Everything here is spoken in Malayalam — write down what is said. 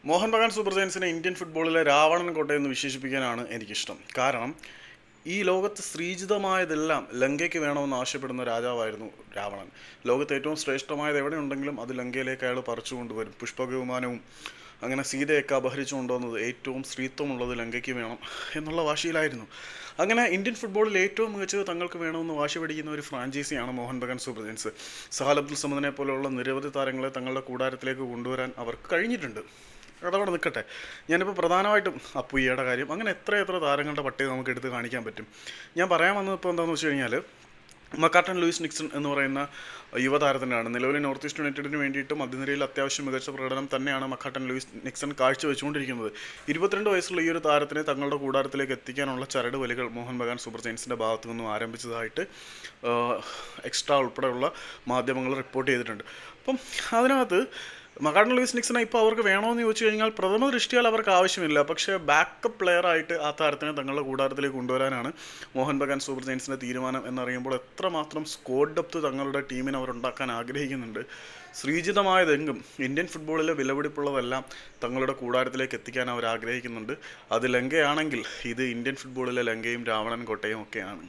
മോഹൻ ബഗാൻ സൂപ്പർ ജയൻസിനെ ഇന്ത്യൻ ഫുട്ബോളിലെ രാവണൻ കോട്ടയെന്ന് വിശേഷിപ്പിക്കാനാണ് എനിക്കിഷ്ടം. കാരണം ഈ ലോകത്ത് ശ്രീജിതമായതെല്ലാം ലങ്കയ്ക്ക് വേണമെന്ന് ആവശ്യപ്പെടുന്ന രാജാവായിരുന്നു രാവണൻ. ലോകത്ത് ഏറ്റവും ശ്രേഷ്ഠമായത് എവിടെയുണ്ടെങ്കിലും അത് ലങ്കയിലേക്ക് അയാൾ പറിച്ചു കൊണ്ടുവരും. പുഷ്പകവിമാനവും അങ്ങനെ സീതയൊക്കെ അപഹരിച്ചു കൊണ്ടുവന്നത് ഏറ്റവും സ്ത്രീത്വമുള്ളത് ലങ്കയ്ക്ക് വേണം എന്നുള്ള വാശിയിലായിരുന്നു. അങ്ങനെ ഇന്ത്യൻ ഫുട്ബോളിൽ ഏറ്റവും മികച്ചത് തങ്ങൾക്ക് വേണമെന്ന് വാശി പിടിക്കുന്ന ഒരു ഫ്രാഞ്ചൈസിയാണ് മോഹൻ ബഗാൻ സൂപ്പർ ജയൻസ്. സഹൽ അബ്ദുൽ സമദിനെ പോലെയുള്ള നിരവധി താരങ്ങളെ തങ്ങളുടെ കൂടാരത്തിലേക്ക് കൊണ്ടുവരാൻ അവർക്ക് കഴിഞ്ഞിട്ടുണ്ട്. അതവിടെ നിൽക്കട്ടെ. ഞാനിപ്പോൾ പ്രധാനമായിട്ടും അപ്പുയ്യയുടെ കാര്യം, അങ്ങനെ എത്ര താരങ്ങളുടെ പട്ടിക നമുക്ക് എടുത്ത് കാണിക്കാൻ പറ്റും. ഞാൻ പറയാൻ വന്നത് ഇപ്പോൾ എന്താണെന്ന് വെച്ച് കഴിഞ്ഞാൽ, മക്കാട്ടൻ ലൂയിസ് നിക്സൺ എന്ന് പറയുന്ന യുവതാരത്തിനാണ്. നിലവിലെ നോർത്ത് ഈസ്റ്റ് യുണൈറ്റഡിന് വേണ്ടിയിട്ട് മധ്യനിരയിൽ അത്യാവശ്യം മികച്ച പ്രകടനം തന്നെയാണ് മക്കാട്ടൻ ലൂയിസ് നിക്സൺ കാഴ്ചവെച്ചുകൊണ്ടിരിക്കുന്നത്. 22 വയസ്സുള്ള ഈ ഒരു താരത്തിനെ തങ്ങളുടെ കൂടാരത്തിലേക്ക് എത്തിക്കാനുള്ള ചരട് വലികൾ മോഹൻ ബഗാൻ സൂപ്പർ ജയൻസിൻ്റെ ഭാഗത്തു നിന്നും ആരംഭിച്ചതായിട്ട് എക്സ്ട്രാ ഉൾപ്പെടെയുള്ള മാധ്യമങ്ങൾ റിപ്പോർട്ട് ചെയ്തിട്ടുണ്ട്. അപ്പം അതിനകത്ത് മക്കാട്ടൻ ലൂയിസ് നിക്സനെ ഇപ്പോൾ അവർക്ക് വേണമെന്ന് ചോദിച്ചു കഴിഞ്ഞാൽ പ്രഥമ ദൃഷ്ടിയാൽ അവർക്ക് ആവശ്യമില്ല. പക്ഷേ ബാക്കപ്പ് പ്ലെയറായിട്ട് ആ താരത്തിനെ തങ്ങളുടെ കൂടാരത്തിലേക്ക് കൊണ്ടുവരാനാണ് മോഹൻ ബഗാൻ സൂപ്പർ ജയൻസിൻ്റെ തീരുമാനം എന്നറിയുമ്പോൾ എത്രമാത്രം സ്ക്വാഡ് ഡെപ്ത് തങ്ങളുടെ ടീമിനെ അവർ ഉണ്ടാക്കാൻ ആഗ്രഹിക്കുന്നുണ്ട്. ശ്രീജിതമായതെങ്കും ഇന്ത്യൻ ഫുട്ബോളിലെ വിലപിടിപ്പുള്ളതെല്ലാം തങ്ങളുടെ കൂടാരത്തിലേക്ക് എത്തിക്കാൻ അവർ ആഗ്രഹിക്കുന്നുണ്ട്. അത് ലങ്കയാണെങ്കിൽ ഇത് ഇന്ത്യൻ ഫുട്ബോളിലെ ലങ്കയും രാവണൻ കോട്ടയും ഒക്കെയാണ്.